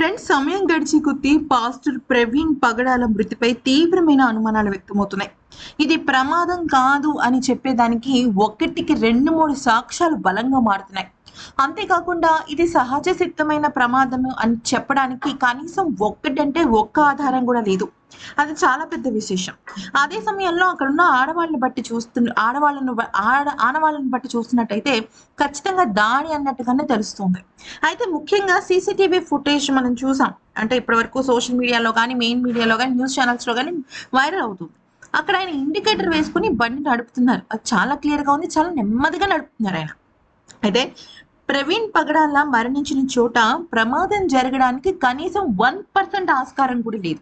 Friends, సమయం గడిచి కొద్దీ పాస్టర్ ప్రవీణ్ పగడాల మృతిపై తీవ్రమైన అనుమానాలు వ్యక్తమవుతున్నాయి. ఇది ప్రమాదం కాదు అని చెప్పేదానికి ఒకటికి రెండు మూడు సాక్ష్యాలు బలంగా మారుతున్నాయి. అంతేకాకుండా ఇది సహజ సిద్ధమైన ప్రమాదం అని చెప్పడానికి కనీసం ఒక్కటంటే ఒక్క ఆధారం కూడా లేదు. అది చాలా పెద్ద విశేషం. అదే సమయంలో అక్కడున్న ఆడవాళ్ళను బట్టి చూస్తున్నట్టయితే ఖచ్చితంగా దాడి అన్నట్టుగానే తెలుస్తుంది. అయితే ముఖ్యంగా సీసీటీవీ ఫుటేజ్ మనం చూసాం. అంటే ఇప్పటివరకు సోషల్ మీడియాలో కానీ, మెయిన్ మీడియాలో కానీ, న్యూస్ ఛానల్స్‌లో కానీ వైరల్ అవుతుంది. అక్కడ ఆయన ఇండికేటర్ వేసుకొని బండి నడుపుతున్నారు. అది చాలా క్లియర్‌గా ఉంది. చాలా నెమ్మదిగా నడుపుతున్నారాయన. అయితే ప్రవీణ్ పగడాల మరణించిన చోట ప్రమాదం జరగడానికి కనీసం 1% ఆస్కారం కూడా లేదు.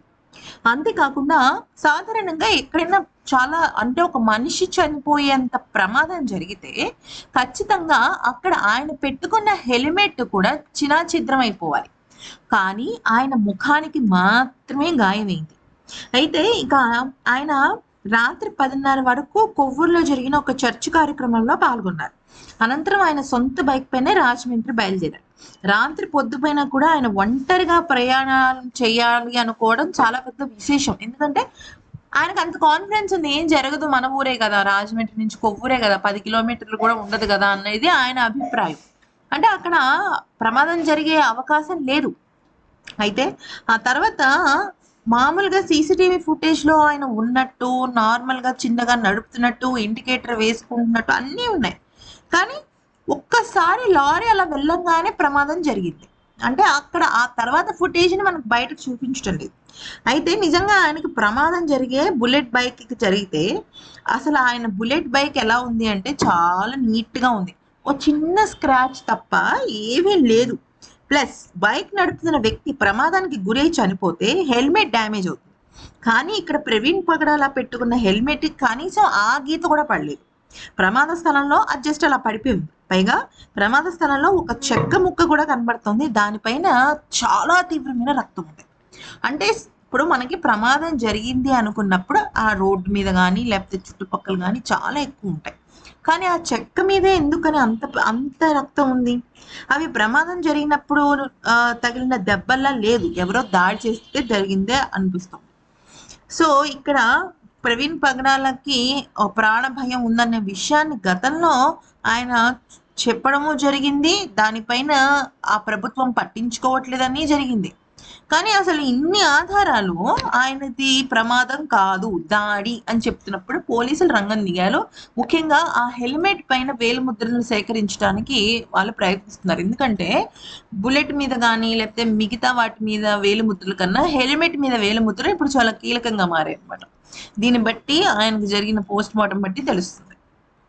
అంతేకాకుండా సాధారణంగా ఎక్కడైనా చాలా అంటే ఒక మనిషి చనిపోయేంత ప్రమాదం జరిగితే ఖచ్చితంగా అక్కడ ఆయన పెట్టుకున్న హెల్మెట్ కూడా చినాఛిద్రం అయిపోవాలి. కానీ ఆయన ముఖానికి మాత్రమే గాయమైంది. అయితే ఇక ఆయన రాత్రి 10:30 వరకు కొవ్వూరులో జరిగిన ఒక చర్చ్ కార్యక్రమంలో పాల్గొన్నారు. అనంతరం ఆయన సొంత బైక్ పైనే రాజమండ్రి బయలుదేరారు. రాత్రి పొద్దుపైన కూడా ఆయన ఒంటరిగా ప్రయాణాలు చేయాలి అనుకోవడం చాలా పెద్ద విశేషం. ఎందుకంటే ఆయనకు అంత కాన్ఫిడెన్స్ ఉంది. ఏం జరగదు, మన ఊరే కదా, రాజమండ్రి నుంచి కొవ్వూరే కదా, 10 కిలోమీటర్లు కూడా ఉండదు కదా అనేది ఆయన అభిప్రాయం. అంటే అక్కడ ప్రమాదం జరిగే అవకాశం లేదు. అయితే ఆ తర్వాత మామూలుగా సీసీటీవీ ఫుటేజ్‌లో ఆయన ఉన్నట్టు, నార్మల్‌గా చిన్నగా నడుపుతున్నట్టు, ఇండికేటర్ వేసుకుంటున్నట్టు అన్నీ ఉన్నాయి. కానీ ఒక్కసారి లారీ అలా వెళ్ళంగానే ప్రమాదం జరిగింది. అంటే అక్కడ ఆ తర్వాత ఫుటేజ్‌ని మనకు బయటకు చూపించటం లేదు. అయితే నిజంగా ఆయనకి ప్రమాదం జరిగే బుల్లెట్ బైక్‌కి జరిగితే అసలు ఆయన బుల్లెట్ బైక్ ఎలా ఉంది అంటే చాలా నీట్‌గా ఉంది. ఓ చిన్న స్క్రాచ్ తప్ప ఏమీ లేదు. ప్లస్ బైక్ నడుపుతున్న వ్యక్తి ప్రమాదానికి గురై చనిపోతే హెల్మెట్ డ్యామేజ్ అవుతుంది. కానీ ఇక్కడ ప్రవీణ్ పగడాల పెట్టుకున్న హెల్మెట్ కనీసం ఆ గీత కూడా పడలేదు. ప్రమాద స్థలంలో అది జస్ట్ అలా పడిపోయింది. పైగా ప్రమాద స్థలంలో ఒక చెక్క ముక్క కూడా కనబడుతుంది. దానిపైన చాలా తీవ్రమైన రక్తం ఉంది. అంటే ఇప్పుడు మనకి ప్రమాదం జరిగింది అనుకున్నప్పుడు ఆ రోడ్డు మీద కానీ లేకపోతే చుట్టుపక్కల కానీ చాలా ఎక్కువ ఉంటాయి. కానీ ఆ చెక్క మీదే ఎందుకని అంత అంత రక్తం ఉంది? అవి ప్రమాదం జరిగినప్పుడు తగిలిన దెబ్బల్లా లేదు. ఎవరో దాడి చేస్తే జరిగిందే అనిపిస్తుంది. సో ఇక్కడ ప్రవీణ్ పగడాలకి ప్రాణ భయం ఉందనే విషయాన్ని గతంలో ఆయన చెప్పడము జరిగింది. దానిపైన ఆ ప్రభుత్వం పట్టించుకోవట్లేదని జరిగింది. కానీ అసలు ఇన్ని ఆధారాలు ఆయనది ప్రమాదం కాదు, దాడి అని చెప్తున్నప్పుడు పోలీసులు రంగం దిగారు. ముఖ్యంగా ఆ హెల్మెట్ పైన వేలిముద్రలను సేకరించడానికి వాళ్ళు ప్రయత్నిస్తున్నారు. ఎందుకంటే బుల్లెట్ మీద కానీ లేకపోతే మిగతా వాటి మీద వేలిముద్రల కన్నా హెల్మెట్ మీద వేలిముద్ర ఇప్పుడు చాలా కీలకంగా మారాయి అన్నమాట. దీన్ని బట్టి ఆయనకు జరిగిన పోస్ట్ మార్టం బట్టి తెలుస్తుంది.